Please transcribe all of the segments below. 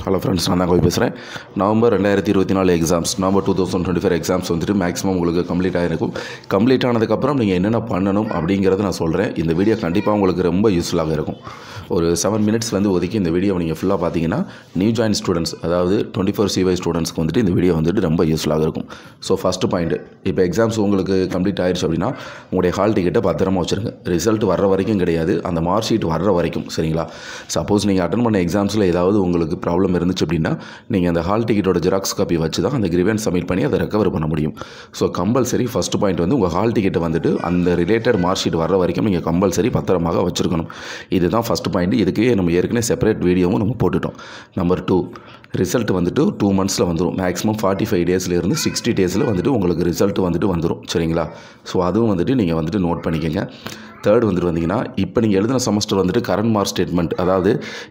Hello friends, நான் தான் கோய் பேசுகிறேன். நவம்பர் 2024 எக்ஸாம்ஸ், நவம்பர் 2025 எக்ஸாம்ஸ் வந்துட்டு மேக்ஸிமம் உங்களுக்கு கம்ப்ளீட் ஆகிருக்கும். கம்ப்ளீட் ஆனதுக்கப்புறம் நீங்கள் என்னென்ன பண்ணணும் அப்படிங்கிறத நான் சொல்கிறேன். இந்த வீடியோ கண்டிப்பாக உங்களுக்கு ரொம்ப யூஸ்ஃபுல்லாக இருக்கும். ஒரு 7 மினிட்ஸ்லேருந்து ஒதுக்கி இந்த வீடியோ நீங்கள் ஃபுல்லாக பார்த்தீங்கன்னா நியூ ஜாயின் ஸ்டூடெண்ட்ஸ், அதாவது 24 CY ஸ்டூடெண்ட்ஸ்க்கு வந்துட்டு இந்த வீடியோ வந்துட்டு ரொம்ப யூஸ்ஃபுல்லாக இருக்கும். ஸோ ஃபஸ்ட்டு பாயிண்ட், இப்போ எக்ஸாம்ஸ் உங்களுக்கு கம்ப்ளீட் ஆயிடுச்சு அப்படின்னா உங்களுடைய ஹால் டிக்கெட்டை பத்திரமா வச்சுருங்க. ரிசல்ட் வர்ற வரைக்கும் கிடையாது, அந்த மார்க் ஷீட் வர்ற வரைக்கும், சரிங்களா? சப்போஸ் நீங்கள் அட்டன் பண்ண எக்ஸாம்ஸில் ஏதாவது உங்களுக்கு ப்ராப்ளம் இருந்துச்சு அப்படின்னா நீங்கள் அந்த ஹால் டிக்கெட்டோட ஜெராக்ஸ் காப்பி வச்சு தான் அந்த கிரிவென்ஸ் சப்மிட் பண்ணி அதை ரெக்கவர் பண்ண முடியும். ஸோ கம்பல்சரி ஃபஸ்ட் பாயிண்ட் வந்து உங்கள் ஹால் டிக்கெட்டை வந்துட்டு அந்த ரிலேட்டட் மார்க் ஷீட் வர்ற வரைக்கும் நீங்கள் கம்பல்சரி பத்திரமாக வச்சுருக்கணும். இதுதான் ஃபஸ்ட் பாயிண்ட். இதுக்கே நம்ம ஏற்கனவே செப்பரேட் வீடியோவும் நம்ம போட்டுட்டோம். நம்பர் 2, ரிசல்ட் வந்துட்டு 2 மந்த்ஸில் வந்துடும். மேக்ஸிமம் 45 டேஸ்லேருந்து 60 டேஸில் வந்துட்டு உங்களுக்கு ரிசல்ட் வந்துட்டு வந்துடும், சரிங்களா? ஸோ அதுவும் வந்துட்டு நீங்கள் வந்துட்டு நோட் பண்ணிக்கோங்க. தேர்ட் வந்துட்டு வந்தீங்கன்னா, இப்போ நீங்கள் எழுதின செமஸ்டர் வந்துட்டு கரண்ட் மார்க் ஸ்டேட்மெண்ட், அதாவது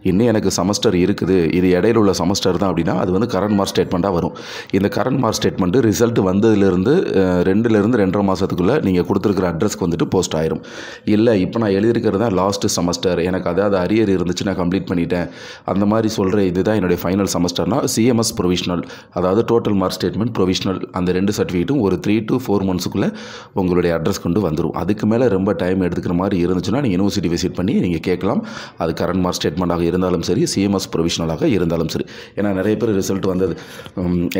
இன்னும் எனக்கு செமஸ்டர் இருக்குது, இது இடையில உள்ள செமஸ்டர் தான் அப்படின்னா அது வந்து கரண்ட் மார்க் ஸ்டேட்மெண்ட்டாக வரும். இந்த கரண்ட் மார்க் ஸ்டேட்மெண்ட்டு ரிசல்ட் வந்ததுலேருந்து 2லேருந்து 2.5 மாதத்துக்குள்ளே நீங்கள் கொடுத்துருக்குற அட்ரஸ்க்கு வந்துட்டு போஸ்ட் ஆயிரும். இல்லை இப்போ நான் எழுதியிருக்கிறது தான் லாஸ்ட்டு செமஸ்டர், எனக்கு அதாவது அரியர் இருந்துச்சு, நான் கம்ப்ளீட் பண்ணிட்டேன், அந்த மாதிரி சொல்கிற இதுதான் என்னுடைய ஃபைனல் செமஸ்டர்னா CMS ப்ரொவிஷனல், அதாவது டோட்டல் மார்க் ஸ்டேட்மெண்ட் ப்ரொவிஷனல், அந்த 2 சர்டிஃபிகேட்டும் ஒரு 3 to 4 மந்த்ஸுக்குள்ளே உங்களுடைய அட்ரஸ் கொண்டு வந்துடும். அதுக்கு மேலே ரொம்ப டைம் எடுத்துக்கிற மாதிரி இருந்துச்சுன்னா நீங்கள் யூனிவர்சிட்டி விசிட் பண்ணி நீங்கள் கேட்கலாம். அது கரண்ட் மார்க் ஸ்டேட்மெண்ட்டாக இருந்தாலும் சரி, CMS ப்ரொவிஷனலாக இருந்தாலும் சரி. ஏன்னா நிறைய பேர் ரிசல்ட் வந்தது,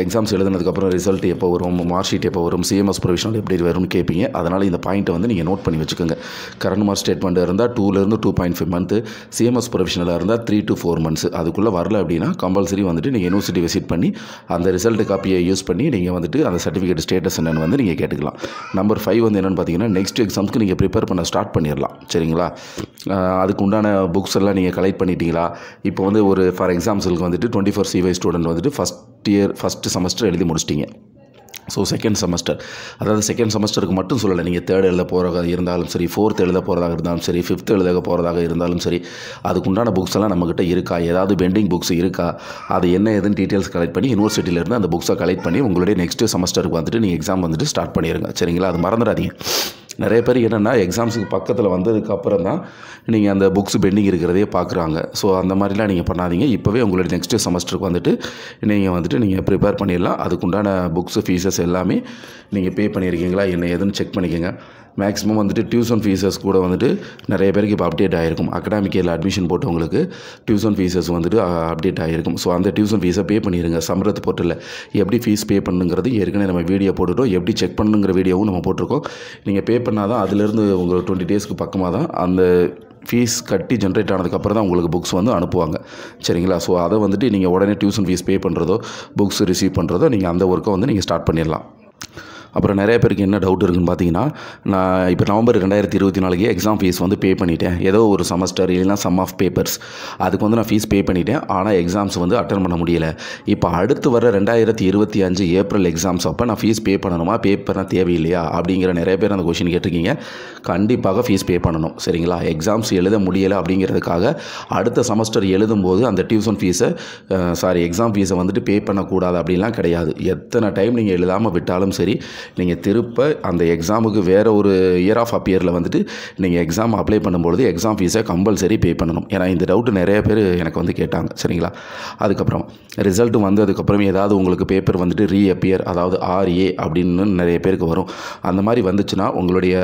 எக்ஸாம்ஸ் எழுதுனதுக்கப்புறம் ரிசல்ட் எப்போ வரும், மார்க் ஷீட் எப்போ வரும், CMS ப்ரொவிஷனல் எப்படி வரும்னு கேட்பீங்க. அதனால் இந்த பாயிண்ட்டை வந்து நீங்கள் நோட் பண்ணி வச்சுக்கோங்க. கரண்ட் மார்க் ஸ்டேட்மெண்ட் இருந்தால் 2லேருந்து 2.5 மந்த்து, CMS ப்ரொவிஷனலாக இருந்தால் 3 to 4 மந்த்ஸ். அதுக்குள்ளே வரல அப்படின்னா கம்பல்சரி வந்துட்டு நீங்கள் யூனிவர்சிட்டி விசிட் பண்ணி அந்த ரிசல்ட் காப்பியை யூஸ் பண்ணி நீங்கள் வந்துட்டு அந்த சர்டிஃபிகேட் ஸ்டேட்டஸ் என்னென்னு வந்து நீங்கள் கேட்டுக்கலாம். நம்பர் 5 வந்து என்னென்னு பார்த்தீங்கன்னா, நெக்ஸ்ட் எக்ஸாம்ஸ்க்கு நீங்கள் ப்ரிப்பேர் பண்ண ஸ்டார்ட் பண்ணிடலாம், சரிங்களா? அதுக்கு உண்டான புக்ஸ் எல்லாம் நீங்கள் கலெக்ட் பண்ணிட்டீங்களா? இப்போ வந்து ஒரு ஃபார் எக்ஸாம்பிளுக்கு வந்துட்டு 24 CY ஸ்டூடெண்ட் வந்துட்டு ஃபஸ்ட் செமஸ்டர் எழுதி முடிச்சிட்டிங்க. ஸோ செகண்ட் செமஸ்டர், அதாவது செகண்ட் செமஸ்டருக்கு மட்டும் சொல்லலை, நீங்கள் தேர்ட் எழுத போகிறதாக இருந்தாலும் சரி, 4th எழுத போகிறதாக இருந்தாலும் சரி, 5th எழுத போகிறதாக இருந்தாலும் சரி, அதுக்குண்டான புக்ஸ் எல்லாம் நம்மக்கிட்ட இருக்கா, ஏதாவது பெண்டிங் புக்ஸ் இருக்கா, அது என்ன ஏதுன்னு டீட்டெயில்ஸ் கலெக்ட் பண்ணி யூனிவர்சிட்டியிலேருந்து அந்த புக்ஸை கலெக்ட் பண்ணி உங்களுடைய நெக்ஸ்ட் செமஸ்டருக்கு வந்துட்டு நீங்கள் எக்ஸாம் வந்துட்டு ஸ்டார்ட் பண்ணிடுங்க, சரிங்களா? அது மறந்துடாதீங்க. நிறைய பேர் என்னென்னா எக்ஸாம்ஸுக்கு பக்கத்தில் வந்ததுக்கப்புறம் தான் நீங்கள் அந்த புக்ஸ் பெண்டிங் இருக்கிறதே பார்க்குறாங்க. ஸோ அந்த மாதிரிலாம் நீங்கள் பண்ணாதீங்க. இப்போவே உங்களுடைய நெக்ஸ்ட் செமஸ்டருக்கு வந்துட்டு நீங்கள் ப்ரிப்பேர் பண்ணிடலாம். அதுக்குண்டான புக்ஸு ஃபீஸஸ் எல்லாமே நீங்கள் பே பண்ணியிருக்கீங்களா என்ன ஏதுன்னு செக் பண்ணிக்கோங்க. மேக்ஸிமம் வந்துட்டு டியூஷன் ஃபீஸஸ் கூட வந்துட்டு நிறைய பேருக்கு இப்போ அப்டேட் ஆகிருக்கும். அகாடமிக் இயரில் அட்மிஷன் போட்டவங்களுக்கு டியூஷன் ஃபீஸஸ் வந்துட்டு அப்டேட் ஆகிருக்கும். ஸோ அந்த டியூஷன் ஃபீஸை பே பண்ணிடுங்க. சம்ரத் போர்ட்டலில் எப்படி ஃபீஸ் பே பண்ணுங்கிறது ஏற்கனவே நம்ம வீடியோ போட்டுட்டோம். எப்படி செக் பண்ணுங்கிற வீடியோவும் நம்ம போட்டிருக்கோம். நீங்கள் பே பண்ணால் தான் அதுலேருந்து உங்களுக்கு 20 டேஸ்க்கு பக்கமாக தான் அந்த ஃபீஸ் கட்டி ஜென்ரேட் ஆனதுக்கப்புறம் தான் உங்களுக்கு புக்ஸ் வந்து அனுப்புவாங்க, சரிங்களா? ஸோ அதை வந்துட்டு நீங்கள் உடனே டியூஷன் ஃபீஸ் பே பண்ணுறதோ புக்ஸ் ரிசீவ் பண்ணுறதோ நீங்கள் அந்த ஒர்க்கை வந்து நீங்கள் ஸ்டார்ட் பண்ணிடலாம். அப்புறம் நிறைய பேருக்கு என்ன டவுட் இருக்குன்னு பார்த்தீங்கன்னா, நான் இப்போ நவம்பர் 2024 எக்ஸாம் ஃபீஸ் வந்து பே பண்ணிட்டேன், ஏதோ ஒரு செமஸ்டர் இல்லைனா சம் ஆஃப் பேப்பர்ஸ், அதுக்கு வந்து நான் ஃபீஸ் பே பண்ணிட்டேன், ஆனால் எக்ஸாம்ஸ் வந்து அட்டன் பண்ண முடியலை. இப்போ அடுத்து வர 2025 ஏப்ரல் எக்ஸாம்ஸ் அப்போ நான் ஃபீஸ் பே பண்ணணுமா, பே பண்ண தேவையில்லையா அப்படிங்கிற நிறைய பேர் அந்த கொஷின் கேட்டிருக்கீங்க. கண்டிப்பாக ஃபீஸ் பே பண்ணணும், சரிங்களா? எக்ஸாம்ஸ் எழுத முடியலை அப்படிங்கிறதுக்காக அடுத்த செமஸ்டர் எழுதும்போது அந்த டியூஷன் ஃபீஸை எக்ஸாம் ஃபீஸை வந்துட்டு பே பண்ணக்கூடாது அப்படின்லாம் கிடையாது. எத்தனை டைம் நீங்கள் எழுதாமல் விட்டாலும் சரி, நீங்கள் திருப்ப அந்த எக்ஸாமுக்கு வேறு ஒரு இயர் ஆஃப் அப்பியரில் வந்துட்டு நீங்கள் எக்ஸாம் அப்ளை பண்ணும்பொழுது எக்ஸாம் ஃபீஸை கம்பல்சரி பே பண்ணணும். ஏன்னா இந்த டவுட்டு நிறைய பேர் எனக்கு வந்து கேட்டாங்க, சரிங்களா? அதுக்கப்புறம் ரிசல்ட் வந்ததுக்கப்புறம் ஏதாவது உங்களுக்கு பேப்பர் வந்துட்டு ரீஅப்பியர், அதாவது RA அப்படின்னு நிறைய பேருக்கு வரும். அந்த மாதிரி வந்துச்சுன்னா உங்களுடைய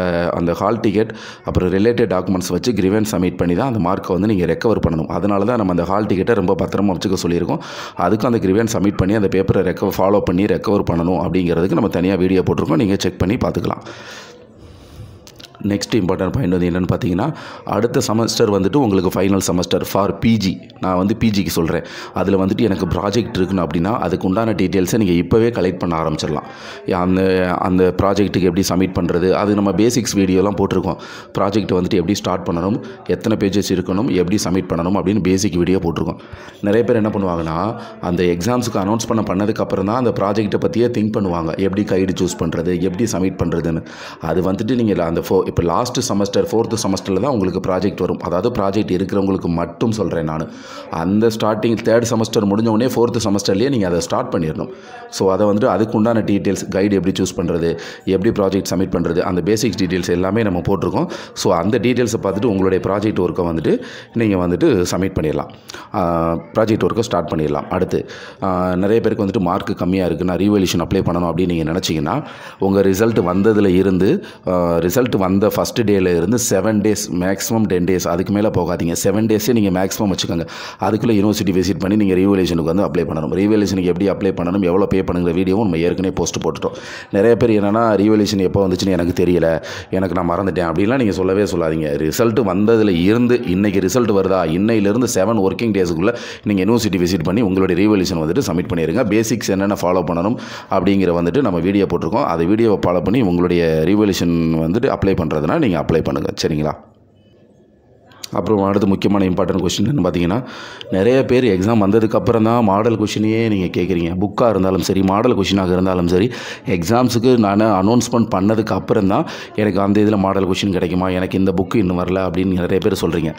அந்த ஹால் டிக்கெட் அப்புறம் ரிலேட்டட் டாக்குமெண்ட்ஸ் வச்சு கிரிவென்ஸ் சப்மிட் பண்ணி தான் அந்த மார்க்கை வந்து நீங்கள் ரெக்கவர் பண்ணணும். அதனால தான் நம்ம அந்த ஹால் டிக்கெட்டை ரொம்ப பத்திரமா வச்சுக்க சொல்லியிருக்கோம். அதுக்கும் அந்த கிரிவென்ஸ் சப்மிட் பண்ணி அந்த பேப்பரை ஃபாலோ பண்ணி ரெக்கவர் பண்ணணும் அப்படிங்கிறதுக்கு நம்ம தனியாக வீடியோ போட்டிருக்கோம். நீங்கள் செக் பண்ணி பார்த்துக்கலாம். நெக்ஸ்ட் இம்பார்ட்டன்ட் பாயிண்ட் வந்து என்னென்னு பார்த்தீங்கன்னா, அடுத்த செமஸ்டர் வந்துட்டு உங்களுக்கு ஃபைனல் செமஸ்டர் ஃபார் PG. நான் வந்து PGக்கு சொல்கிறேன். அதில் வந்துட்டு எனக்கு ப்ராஜெக்ட் இருக்குன்னு அப்படின்னா அதுக்கு உண்டான டீட்டெயில்ஸை நீங்கள் இப்போவே கலெக்ட் பண்ண ஆரம்பிச்சிடலாம். அந்த ப்ராஜெக்ட்டுக்கு எப்படி சப்மிட் பண்ணுறது, அது நம்ம பேசிக்ஸ் வீடியோலாம் போட்டிருக்கோம். ப்ராஜெக்ட் வந்துட்டு எப்படி ஸ்டார்ட் பண்ணணும், எத்தனை பேஜஸ் இருக்கணும், எப்படி சப்மிட் பண்ணணும் அப்படின்னு பேசிக் வீடியோ போட்டிருக்கோம். நிறைய பேர் என்ன பண்ணுவாங்கன்னா, அந்த எக்ஸாம்ஸுக்கு அனௌன்ஸ் பண்ணதுக்கப்புறம் தான் அந்த ப்ராஜெக்ட்டை பற்றியே திங்க் பண்ணுவாங்க. எப்படி கைடு சூஸ் பண்ணுறது, எப்படி சப்மிட் பண்ணுறதுன்னு. அது வந்துட்டு நீங்கள் அந்த இப்போ லாஸ்ட்டு செமஸ்டர் 4th செமஸ்டரில் தான் உங்களுக்கு ப்ராஜெக்ட் வரும். அதாவது ப்ராஜெக்ட் இருக்கிறவங்களுக்கு மட்டும் சொல்கிறேன் நான். அந்த ஸ்டார்டிங் 3rd செமஸ்டர் முடிஞ்ச உடனே 4th செமஸ்டர்லேயே நீங்கள் அதை ஸ்டார்ட் பண்ணிடணும். ஸோ அதை வந்துட்டு அதுக்கு உண்டான டீட்டெயில்ஸ், கைடு எப்படி சூஸ் பண்ணுறது, எப்படி ப்ராஜெக்ட் சப்மிட் பண்ணுறது, அந்த பேசிக்ஸ் டீட்டெயில்ஸ் எல்லாமே நம்ம போட்டிருக்கோம். ஸோ அந்த டீட்டெயில்ஸை பார்த்துட்டு உங்களுடைய ப்ராஜெக்ட் ஒர்க்கை வந்துட்டு நீங்கள் வந்துட்டு சப்மிட் பண்ணிடலாம். ப்ராஜெக்ட் ஒர்க்கை ஸ்டார்ட் பண்ணிடலாம். அடுத்து நிறைய பேருக்கு வந்துட்டு மார்க் கம்மியாக இருக்குது, நான் ரீவேல்யூஷன் அப்ளை பண்ணணும் அப்படின்னு நீங்கள் நினச்சிங்கன்னா உங்கள் ரிசல்ட் வந்ததில் இருந்து ரிசல்ட் வந்த ஃபஸ்ட்டு டேயில் இருந்து 7 days மேக்ஸிமம் 10 days அதுக்கு மேலே போகாதீங்க. 7 days நீங்கள் மேக்ஸிமம் வச்சுக்கோங்க. அதுக்குள்ளே யூனிவர்சிட்டி விசிட் பண்ணி நீங்கள் ரீவேல்யூஷனுக்கு வந்து அப்ளை பண்ணணும். ரீவேல்யூஷனுக்கு எப்படி அப்ளை பண்ணணும், எவ்வளோ பே பண்ணுங்கிற வீடியோவும் நம்ம ஏற்கனவே போஸ்ட் போட்டுட்டோம். நிறைய பேர் என்னென்னா ரீவேல்யூஷன் எப்போ வந்துச்சுன்னு எனக்கு தெரியல, எனக்கு நான் மறந்துட்டேன் அப்படின்லாம் நீங்கள் சொல்லவே சொல்லாதீங்க. ரிசல்ட் வந்ததில் இருந்து இன்றைக்கி ரிசல்ட் வருதா, இன்னையிலேருந்து 7 working daysக்குள்ளே நீங்கள் யூனிவர்சிட்டி விசிட் பண்ணி உங்களுடைய ரீவேல்யூஷன் வந்துட்டு சப்மிட் பண்ணிடுங்க. பேசிக்ஸ் என்னென்ன ஃபாலோ பண்ணணும் அப்படிங்கிற வந்துட்டு நம்ம வீடியோ போட்டிருக்கோம். அதை வீடியோவை ஃபாலோ பண்ணி உங்களுடைய ரீவேல்யூஷன் வந்துட்டு அப்ளை பண்ணுறதுனா நீங்கள் அப்ளை பண்ணுங்கள். சரிங்களா? அப்புறம் அடுத்து முக்கியமான இம்பார்ட்டன்ட் கொஸ்டின் என்ன பார்த்தீங்கன்னா, நிறைய பேர் எக்ஸாம் வந்ததுக்கப்புறம் தான் மாடல் கொஷினையே நீங்கள் கேட்குறீங்க. புக்காக இருந்தாலும் சரி, மாடல் கொஷினாக இருந்தாலும் சரி, எக்ஸாம்ஸுக்கு நான் அனௌன்ஸ்மெண்ட் பண்ணதுக்கு அப்புறம் தான் எனக்கு அந்த இதில் மாடல் கொஷின் கிடைக்குமா, எனக்கு இந்த புக்கு இன்னும் வரல அப்படின்னு நிறைய பேர் சொல்கிறீங்க.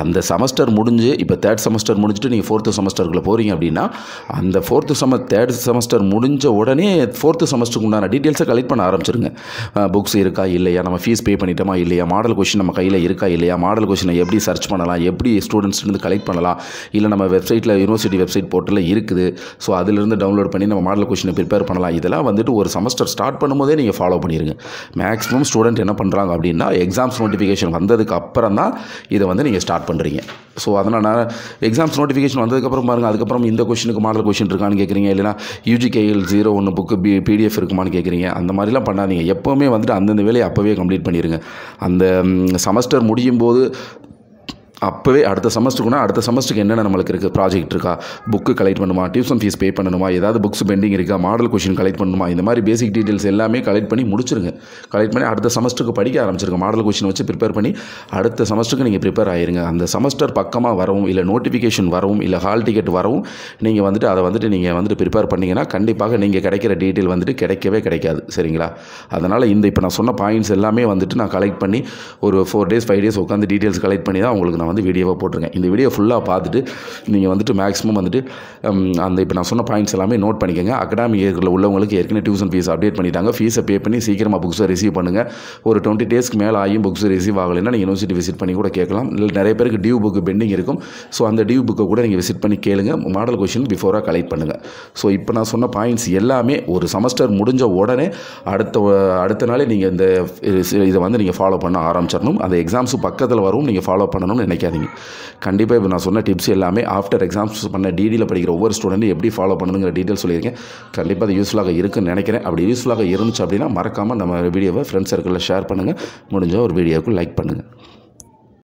அந்த செமஸ்டர் முடிஞ்சு இப்போ 3rd செமஸ்டர் முடிஞ்சுட்டு நீங்கள் 4th செமஸ்டருக்குள்ளே போகிறீங்க அப்படின்னா அந்த 3rd செமஸ்டர் முடிஞ்ச உடனே 4th செமஸ்டருக்கு உண்டான டீட்டெயில்ஸை கலெக்ட் பண்ண ஆரம்பிச்சிருங்க. புக்ஸ் இருக்கா இல்லையா, நம்ம ஃபீஸ் பே பண்ணிட்டோமா இல்லையா, மாடல் கொஷின் நம்ம கையில் இருக்கா இல்லையா, மாடல் கொஷினை எப்படி சர்ச் பண்ணலாம், எப்படி ஸ்டூடெண்ட்ஸ்லேருந்து கலெக்ட் பண்ணலாம், இல்லை நம்ம வெப்சைட்டில் யூனிவர்சிட்டி வெப்சைட் போர்ட்டலில் இருக்குது, ஸோ அதிலிருந்து டவுன்லோட் பண்ணி நம்ம மாடல் கொஷினை ப்ரிப்பேர் பண்ணலாம். இதெல்லாம் வந்துட்டு ஒரு செமஸ்டர் ஸ்டார்ட் பண்ணும்போதே நீங்கள் ஃபாலோ பண்ணிடுங்க. மேக்ஸிமம் ஸ்டூடெண்ட் என்ன பண்ணுறாங்க அப்படின்னா எக்ஸாம்ஸ் நோட்டிஃபிகேஷன் வந்ததுக்கு அப்புறம் தான் இதை வந்து நீங்கள் ஸ்டார்ட் பண்ணுறீங்க. ஸோ அதனால் நான் எக்ஸாம்ஸ் நோட்டிஃபிகேஷன் வந்ததுக்கப்புறம் பாருங்கள், அதுக்கப்புறம் இந்த கொஷினுக்கு மாடல் கொஷின் இருக்கான்னு கேட்குறீங்க, இல்லைனா UGKL 01 புக்கு PDF இருக்குமான்னு கேட்குறீங்க. அந்த மாதிரிலாம் பண்ணாதீங்க. எப்போவுமே வந்துட்டு அந்தந்த வேலையை அப்போவே கம்ப்ளீட் பண்ணிடுங்க. அந்த செமஸ்டர் முடியும் போது அப்போவே அடுத்த செமஸ்டருக்கு என்னென்ன நம்மளுக்கு இருக்குது, ப்ராஜெக்ட் இருக்கா, புக்கு கலெக்ட் பண்ணுமா, டியூஷன் ஃபீஸ் பே பண்ணணுமா, ஏதாவது புக்ஸ் பெண்டிங் இருக்கா, மாடல் கொஷின் கலெக்ட் பண்ணணுமா, இந்த மாதிரி பேசிக் டீட்டெயில்ஸ் எல்லாமே கலெக்ட் பண்ணி முடிச்சிருங்க. கலெக்ட் பண்ணி அடுத்த செமஸ்டருக்கு படிக்க ஆரம்பிச்சிருங்க. மாடல் கொஷின் வச்சு ப்ரிப்பேர் பண்ணி அடுத்த செமஸ்டருக்கு நீங்கள் ப்ரிப்பேர் ஆகிருங்க. அந்த செமஸ்டர் பக்கமாக வரவும், இல்லை நோட்டிஃபிகேஷன் வரவும், இல்லை ஹால் டிக்கெட் வரவும் நீங்கள் வந்துட்டு அதை வந்துட்டு நீங்கள் வந்துட்டு ப்ரிப்பேர் பண்ணிங்கன்னா கண்டிப்பாக நீங்கள் கிடைக்கிற டீட்டெயில் வந்துட்டு கிடைக்கவே கிடைக்காது. சரிங்களா? அதனால் இப்போ நான் சொன்ன பாயிண்ட்ஸ் எல்லாமே வந்துட்டு நான் கலெக்ட் பண்ணி ஒரு 4 days 5 days உட்காந்து டீட்டெயில்ஸ் கலெக்ட் பண்ணி தான் உங்களுக்கு நான் வந்து வீடியோவை போட்டிருக்கேன். இந்த வீடியோ ஃபுல்லாக பார்த்துட்டு நீங்கள் வந்துட்டு மேக்ஸிமம் வந்துட்டு அந்த இப்போ நான் சொன்ன பாயிண்ட்ஸ் எல்லாமே நோட் பண்ணிக்கோங்க. அகாடமிக் இயர்களில் உள்ளவங்களுக்கு ஏற்கனவே டியூஷன் ஃபீஸ் அப்டேட் பண்ணிட்டாங்க. ஃபீஸை பே பண்ணி சீக்கிரமாக புக்ஸை ரிசீவ் பண்ணுங்கள். ஒரு 20 daysக்கு மேலே ஆகியும் புக்ஸ் ரிசீவ் ஆகலைன்னா நீங்கள் யூனிவர்சிட்டி விசிட் பண்ணி கூட கேட்கலாம். இல்லை நிறைய பேருக்கு டியூ புக்கு பெண்டிங் இருக்கும். ஸோ அந்த டியூ புக்கை கூட நீங்கள் விசிட் பண்ணி கேளுங்க. மாடல் கொஷின் பிஃபோராக கலெக்ட் பண்ணுங்கள். ஸோ இப்போ நான் சொன்ன பாயிண்ட்ஸ் எல்லாமே ஒரு செமஸ்டர் முடிஞ்ச உடனே அடுத்த நாளே நீங்கள் இதை வந்து நீங்கள் ஃபாலோ பண்ண ஆரம்பிச்சிடணும். அந்த எக்ஸாம்ஸு பக்கத்தில் வரும், நீங்கள் ஃபாலோ பண்ணணும்னு நினைக்காதீங்க. கண்டிப்பாக இப்போ நான் சொன்ன டிப்ஸ் எல்லாமே ஆஃப்டர் எக்ஸாம்ஸ் பண்ண டிடியில் படிக்கிற ஒவ்வொரு ஸ்டூடெண்ட்டும் எப்படி ஃபாலோ பண்ணணுங்கிற டீட்டெயில் சொல்லியிருக்கேன். கண்டிப்பாக அது யூஸ்ஃபுல்லாக இருக்குன்னு நினைக்கிறேன். அப்படி யூஸ்ஃபுல்லாக இருந்துச்சு அப்படின்னா மறக்காமல் நம்ம வீடியோவை ஃப்ரெண்ட்ஸ் சர்க்கிளில் ஷேர் பண்ணுங்கள். முடிஞ்சால் ஒரு வீடியோவுக்கு லைக் பண்ணுங்கள்.